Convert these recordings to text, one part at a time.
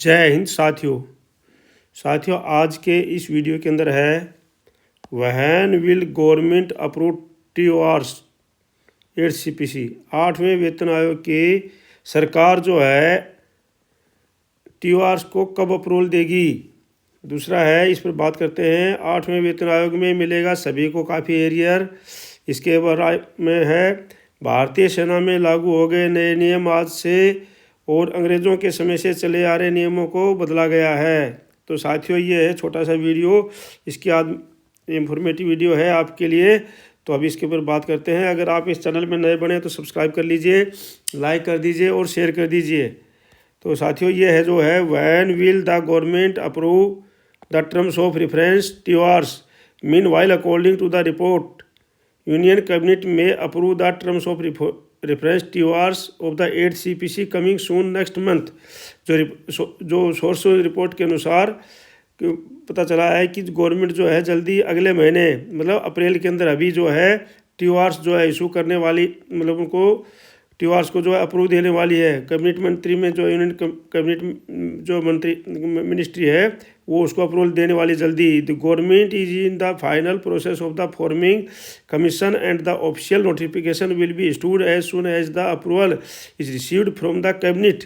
जय हिंद साथियों आज के इस वीडियो के अंदर है when will government approve TORs 8CPC 8वें वेतन आयोग की सरकार जो है TORs को कब अप्रूवल देगी। दूसरा है, इस पर बात करते हैं, 8वें वेतन आयोग में मिलेगा सभी को काफ़ी एरियर। इसके बारे में है, भारतीय सेना में लागू हो गए नए नियम आज से और अंग्रेज़ों के समय से चले आ रहे नियमों को बदला गया है। तो साथियों ये है छोटा सा वीडियो, इसकी आज इंफॉर्मेटिव वीडियो है आपके लिए। तो अभी इसके ऊपर बात करते हैं। अगर आप इस चैनल में नए बने तो सब्सक्राइब कर लीजिए, लाइक कर दीजिए और शेयर कर दीजिए। तो साथियों ये है जो है, when will the government approve the terms of reference TORs। Mean while according to the report union cabinet में approve the terms of reference TORs of the 8CPC coming soon next month. जो source report के अनुसार पता चला है कि government जो है जल्दी अगले महीने मतलब अप्रैल के अंदर अभी जो है TORs जो है इशू करने वाली, मतलब उनको TORs को जो है अप्रूव देने वाली है। कैबिनेट मंत्री में जो यूनियन कैबिनेट जो मंत्री मिनिस्ट्री है वो उसको अप्रूवल देने वाली जल्दी। The government is in the final process of the forming commission and the official notification will be issued as soon as the approval is received from the cabinet.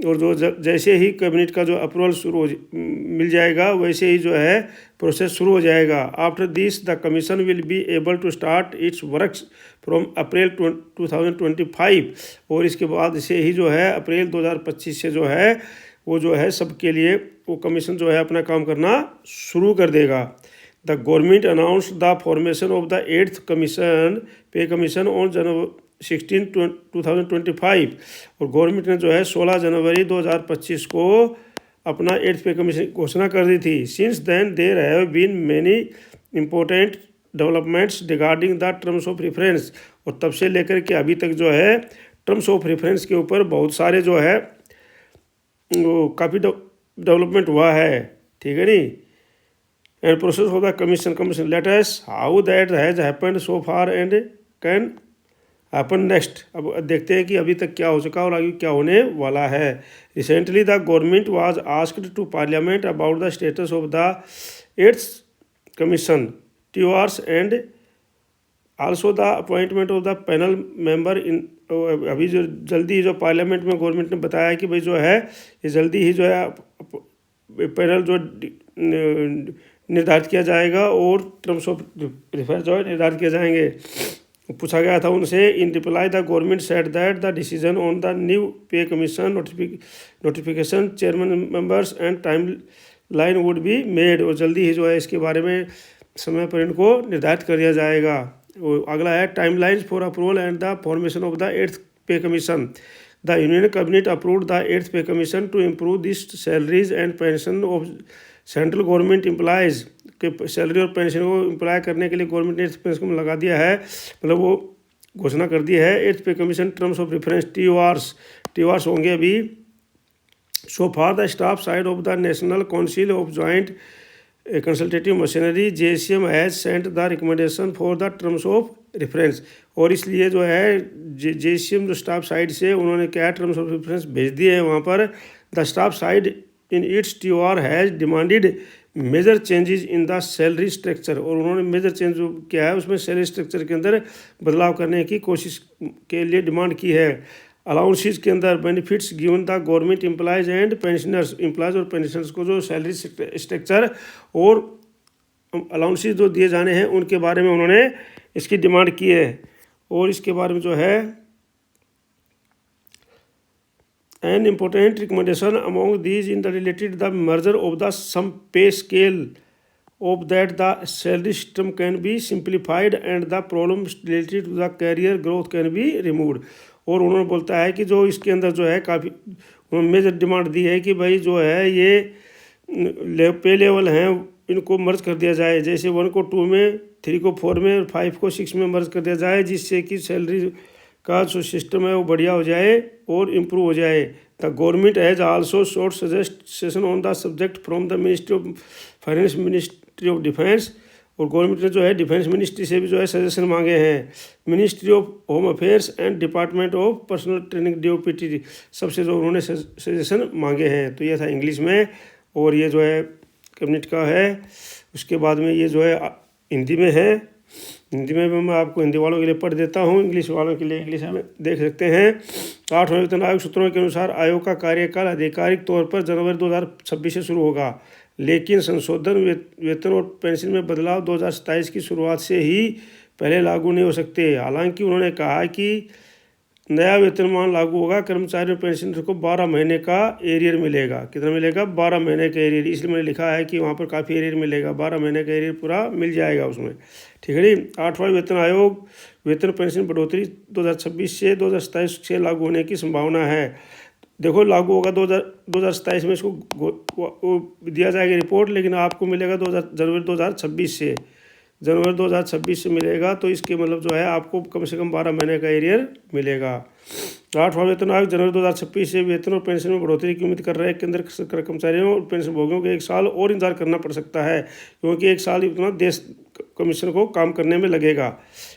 और जो जैसे ही कैबिनेट का जो अप्रूवल मिल जाएगा वैसे ही जो है प्रोसेस शुरू हो जाएगा। After this the commission will be able to start its works from April 2025। और इसके बाद से ही जो है अप्रैल 2025 से जो है वो जो है सबके लिए वो कमीशन जो है अपना काम करना शुरू कर देगा। The government announce the formation of the 8th commission पे कमीशन ऑन जनवरी 16, 2025। और गवर्नमेंट ने जो है 16 जनवरी 2025 को अपना 8th पे कमीशन घोषणा कर दी थी। Since then there have been many important developments regarding the terms of reference. और तब से लेकर के अभी तक जो है टर्म्स ऑफ रेफरेंस के ऊपर बहुत सारे जो है वो काफ़ी डेवलपमेंट हुआ है, ठीक है नी। And process of the commission let us how that has happened so far and can happen next. अब देखते हैं कि अभी तक क्या हो चुका और आगे क्या होने वाला है। Recently the government was asked to parliament about the status of the 8th commission TORs and also the appointment of the panel member in. अभी जो जल्दी जो पार्लियामेंट में गवर्नमेंट ने बताया कि भाई जो है ये जल्दी ही जो है पैनल जो निर्धारित किया जाएगा और टर्म्स ऑफ रेफरेंस जो है निर्धारित किए जाएंगे। पूछा गया था उनसे, in reply the government said that the decision on the new pay commission notification chairman members and timeline would be made. और जल्दी ही जो है इसके बारे में समय पर इनको निर्धारित कर दिया जाएगा। अगला है time lines for approval and the formation of the 8th pay commission. The union cabinet approved the 8th pay commission to improve this salaries and pension of central government employees के सैलरी और pension को employ करने के लिए government ने 8th pay commission लगा दिया है, मतलब वो घोषणा कर दी है। 8th pay commission terms of reference TORs होंगे अभी। So far the staff side of the national council of joint consultative machinery JCM has sent the recommendation for the terms of reference. और इसलिए जो है JCM जो staff side से उन्होंने क्या टर्म्स ऑफ रेफरेंस भेज दिए हैं वहाँ पर। The staff side in its TOR has demanded major changes in the salary structure. और उन्होंने मेजर चेंज जो किया है उसमें सैलरी स्ट्रक्चर के अंदर बदलाव करने की कोशिश के लिए डिमांड की है। अलाउंसेस के अंदर benefits given the government employees and pensioners, employees और पेंशनर्स को जो सैलरी स्ट्रक्चर और अलाउंसेस जो दिए जाने हैं उनके बारे में उन्होंने इसकी डिमांड की है। और इसके बारे में जो है an important recommendation among these in the related the merger of the some pay scale of that the salary system can be simplified and the problems related to the career growth can be removed। और उन्होंने बोलता है कि जो इसके अंदर जो है काफ़ी मेजर डिमांड दी है कि भाई जो है ये पे लेवल हैं इनको मर्ज कर दिया जाए, जैसे 1 को 2 में, 3 को 4 में और 5 को 6 में मर्ज कर दिया जाए, जिससे कि सैलरी का जो सिस्टम है वो बढ़िया हो जाए और इम्प्रूव हो जाए। The government has also suggest session on the subject from the ministry of finance, ministry of defence और गवर्नमेंट ने जो है डिफेंस मिनिस्ट्री से भी जो है सजेशन मांगे हैं। Ministry of home affairs and department of personal training DOPT सबसे जो उन्होंने सजेशन मांगे हैं। तो ये था इंग्लिश में, और ये जो है कैबिनेट का है। उसके बाद में ये जो है हिंदी में है। हिंदी में मैं आपको हिंदी वालों के लिए पढ़ देता हूँ, इंग्लिश वालों के लिए इंग्लिश में देख सकते हैं। 8वें वेतन आयोग सूत्रों के अनुसार आयोग का कार्यकाल आधिकारिक तौर पर जनवरी 2026 से शुरू होगा, लेकिन संशोधन वेतन और पेंशन में बदलाव 2027 की शुरुआत से ही पहले लागू नहीं हो सकते। हालांकि उन्होंने कहा कि नया वेतनमान लागू होगा, कर्मचारियों पेंशनर को 12 महीने का एरियर मिलेगा। कितना मिलेगा? 12 महीने का एरियर। इसलिए मैंने लिखा है कि वहाँ पर काफ़ी एरियर मिलेगा, 12 महीने का एरियर पूरा मिल जाएगा उसमें, ठीक है जी। 8वां वेतन आयोग वेतन पेंशन बढ़ोतरी 2026 से 2027 से लागू होने की संभावना है। देखो लागू होगा 2027 में, इसको वो दिया जाएगा रिपोर्ट, लेकिन आपको मिलेगा जनवरी 2026 से, जनवरी 2026 से मिलेगा। तो इसके मतलब जो है आपको कम से कम 12 महीने का एरियर मिलेगा। 8वां वेतन आयोग जनवरी 2026 से वेतन और पेंशन में बढ़ोतरी की उम्मीद कर रहे हैं। केंद्र सरकार कर्मचारियों और पेंशन भोगियों को 1 साल और इंतजार करना पड़ सकता है, क्योंकि 1 साल इतना देश कमीशन को काम करने में लगेगा,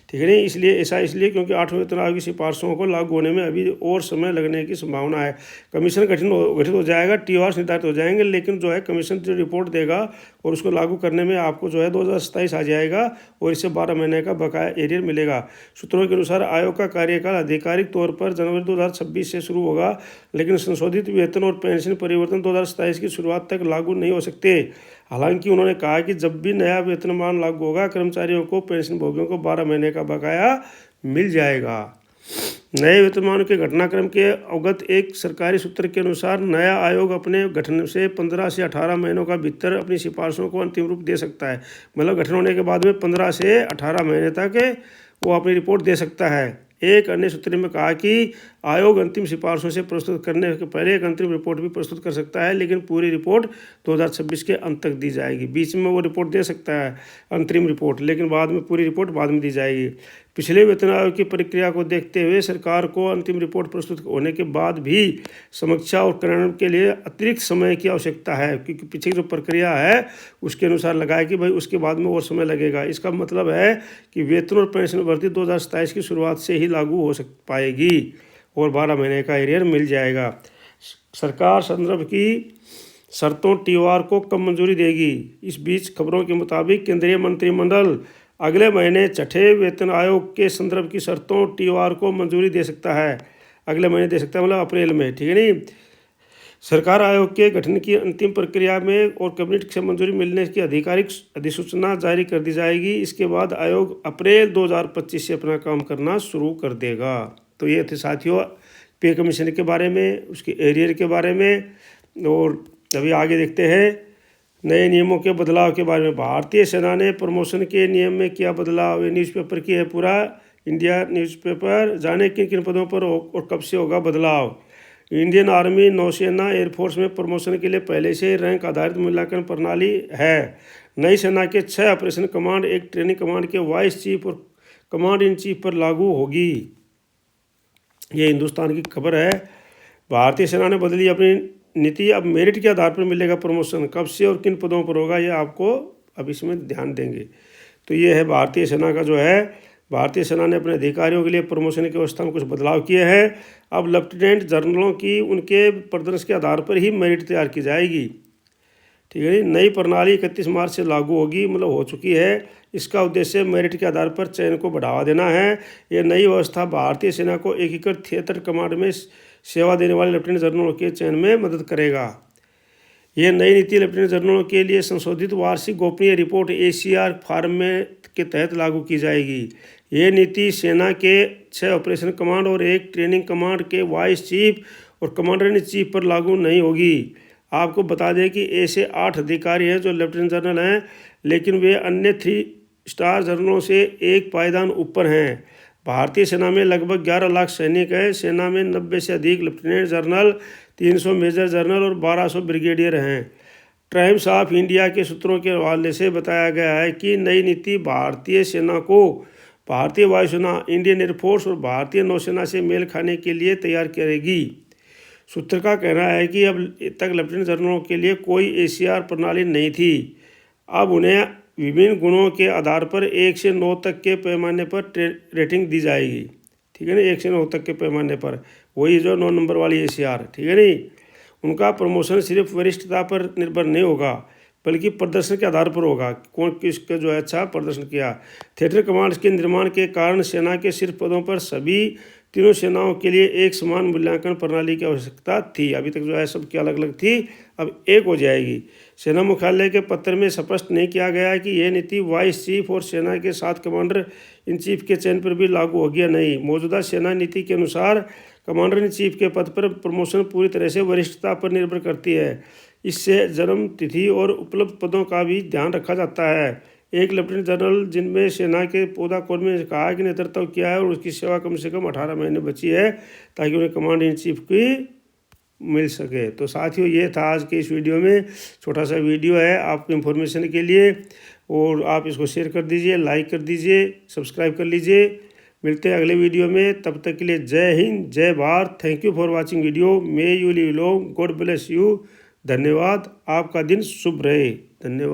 ठीक है नहीं। इसलिए क्योंकि 8वें वेतन आयोग की सिफारिशों को लागू होने में अभी और समय लगने की संभावना है। कमीशन गठित हो जाएगा, TOR निर्धारित हो जाएंगे, लेकिन जो है कमीशन जो रिपोर्ट देगा और उसको लागू करने में आपको जो है 2027 आ जाएगा, और इससे 12 महीने का बकाया एरियर मिलेगा। सूत्रों के अनुसार आयोग का कार्यकाल आधिकारिक तौर पर जनवरी 2026 से शुरू होगा, लेकिन संशोधित वेतन और पेंशन परिवर्तन 2027 की शुरुआत तक लागू नहीं हो सकते। हालांकि उन्होंने कहा कि जब भी नया वेतनमान लागू होगा, कर्मचारियों को पेंशन भोगियों को 12 महीने का बकाया मिल जाएगा। नए वेतनमान के घटनाक्रम के अवगत एक सरकारी सूत्र के अनुसार नया आयोग अपने गठन से 15 से 18 महीनों का भीतर अपनी सिफारिशों को अंतिम रूप दे सकता है। मतलब गठन होने के बाद में 15 से 18 महीने तक वो अपनी रिपोर्ट दे सकता है। एक अन्य सूत्र में कहा कि आयोग अंतिम सिफारिशों से प्रस्तुत करने के पहले एक अंतिम रिपोर्ट भी प्रस्तुत कर सकता है, लेकिन पूरी रिपोर्ट 2026 के अंत तक दी जाएगी। बीच में वो रिपोर्ट दे सकता है अंतरिम रिपोर्ट, लेकिन बाद में पूरी रिपोर्ट बाद में दी जाएगी। पिछले वेतन आयोग की प्रक्रिया को देखते हुए सरकार को अंतिम रिपोर्ट प्रस्तुत होने के बाद भी समीक्षा और कार्यान्वयन के लिए अतिरिक्त समय की आवश्यकता है, क्योंकि पीछे जो प्रक्रिया है उसके अनुसार लगा है कि भाई उसके बाद में और समय लगेगा। इसका मतलब है कि वेतन और पेंशन भर्ती 2027 की शुरुआत से ही लागू हो पाएगी और 12 महीने का एरियर मिल जाएगा। सरकार संदर्भ की शर्तों TOR को कब मंजूरी देगी? इस बीच खबरों के मुताबिक केंद्रीय मंत्रिमंडल अगले महीने 6ठे वेतन आयोग के संदर्भ की शर्तों TOR को मंजूरी दे सकता है। अगले महीने दे सकता है, मतलब अप्रैल में, ठीक है नहीं। सरकार आयोग के गठन की अंतिम प्रक्रिया में और कैबिनेट से मंजूरी मिलने की आधिकारिक अधिसूचना जारी कर दी जाएगी। इसके बाद आयोग अप्रैल 2025 से अपना काम करना शुरू कर देगा। तो ये थे साथियों पे कमीशन के बारे में, उसके एरियर के बारे में। और अभी आगे देखते हैं नए नियमों के बदलाव के बारे में। भारतीय सेना ने प्रमोशन के नियम में किया बदलाव। ये न्यूज़पेपर की है, पूरा इंडिया न्यूज़पेपर। जाने किन किन पदों पर और कब से होगा बदलाव। इंडियन आर्मी, नौसेना, एयरफोर्स में प्रमोशन के लिए पहले से रैंक आधारित मूल्यांकन प्रणाली है। नई सेना के 6 ऑपरेशन कमांड, एक ट्रेनिंग कमांड के वाइस चीफ और कमांड इन चीफ पर लागू होगी। ये हिंदुस्तान की खबर है। भारतीय सेना ने बदली अपनी नीति, अब मेरिट के आधार पर मिलेगा प्रमोशन। कब से और किन पदों पर होगा ये आपको अब इसमें ध्यान देंगे। तो ये है भारतीय सेना का जो है, भारतीय सेना ने अपने अधिकारियों के लिए प्रमोशन की व्यवस्था में कुछ बदलाव किए हैं। अब लेफ्टिनेंट जनरलों की उनके प्रदर्शन के आधार पर ही मेरिट तैयार की जाएगी, ठीक है। नई प्रणाली 31 मार्च से लागू होगी, मतलब हो चुकी है। इसका उद्देश्य मेरिट के आधार पर चयन को बढ़ावा देना है। यह नई व्यवस्था भारतीय सेना को एकीकृत थिएटर कमांड में सेवा देने वाले लेफ्टिनेंट जनरलों के चयन में मदद करेगा। यह नई नीति लेफ्टिनेंट जनरलों के लिए संशोधित वार्षिक गोपनीय रिपोर्ट ACR फॉर्मेट के तहत लागू की जाएगी। यह नीति सेना के 6 ऑपरेशन कमांड और एक ट्रेनिंग कमांड के वाइस चीफ और कमांडर इन चीफ पर लागू नहीं होगी। आपको बता दें कि ऐसे 8 अधिकारी हैं जो लेफ्टिनेंट जनरल हैं, लेकिन वे अन्य 3 स्टार जनरलों से एक पायदान ऊपर हैं। भारतीय सेना में लगभग 11 लाख सैनिक हैं। सेना में 90 से अधिक लेफ्टिनेंट जनरल, 300 मेजर जनरल और 1200 ब्रिगेडियर हैं। टाइम्स ऑफ इंडिया के सूत्रों के हवाले से बताया गया है कि नई नीति भारतीय सेना को भारतीय वायुसेना, इंडियन एयरफोर्स और भारतीय नौसेना से मेल खाने के लिए तैयार करेगी। सूत्र का कहना है कि अब तक लेफ्टिनेंट जनरलों के लिए कोई ACR प्रणाली नहीं थी। अब उन्हें विभिन्न गुणों के आधार पर 1 से 9 तक के पैमाने पर रेटिंग दी जाएगी। ठीक है ना, 1 से 9 तक के पैमाने पर, वही जो 9 नंबर वाली ACR, ठीक है नहीं। उनका प्रमोशन सिर्फ वरिष्ठता पर निर्भर नहीं होगा बल्कि प्रदर्शन के आधार पर होगा, कौन किसका जो है अच्छा प्रदर्शन किया। थिएटर कमांड्स के निर्माण के कारण सेना के शीर्ष पदों पर सभी तीनों सेनाओं के लिए एक समान मूल्यांकन प्रणाली की आवश्यकता थी। अभी तक जो है सबकी अलग अलग थी, अब एक हो जाएगी। सेना मुख्यालय के पत्र में स्पष्ट नहीं किया गया कि यह नीति वाइस चीफ और सेना के 7 कमांडर इन चीफ के चयन पर भी लागू होगी या नहीं। मौजूदा सेना नीति के अनुसार कमांडर इन चीफ के पद पर प्रमोशन पूरी तरह से वरिष्ठता पर निर्भर करती है। इससे जन्म तिथि और उपलब्ध पदों का भी ध्यान रखा जाता है। एक लेफ्टिनेंट जनरल जिनमें सेना के पौधा कोर में कहा कि नेतृत्व किया है और उसकी सेवा कम से कम 18 महीने बची है ताकि उन्हें कमांड इन चीफ की मिल सके। तो साथियों, ये था आज के इस वीडियो में, छोटा सा वीडियो है आपको इन्फॉर्मेशन के लिए, और आप इसको शेयर कर दीजिए, लाइक कर दीजिए, सब्सक्राइब कर लीजिए। मिलते हैं अगले वीडियो में, तब तक के लिए जय हिंद, जय Bharat. Thank you for watching video. May you live long, God bless you. धन्यवाद। आपका दिन शुभ रहे। धन्यवाद।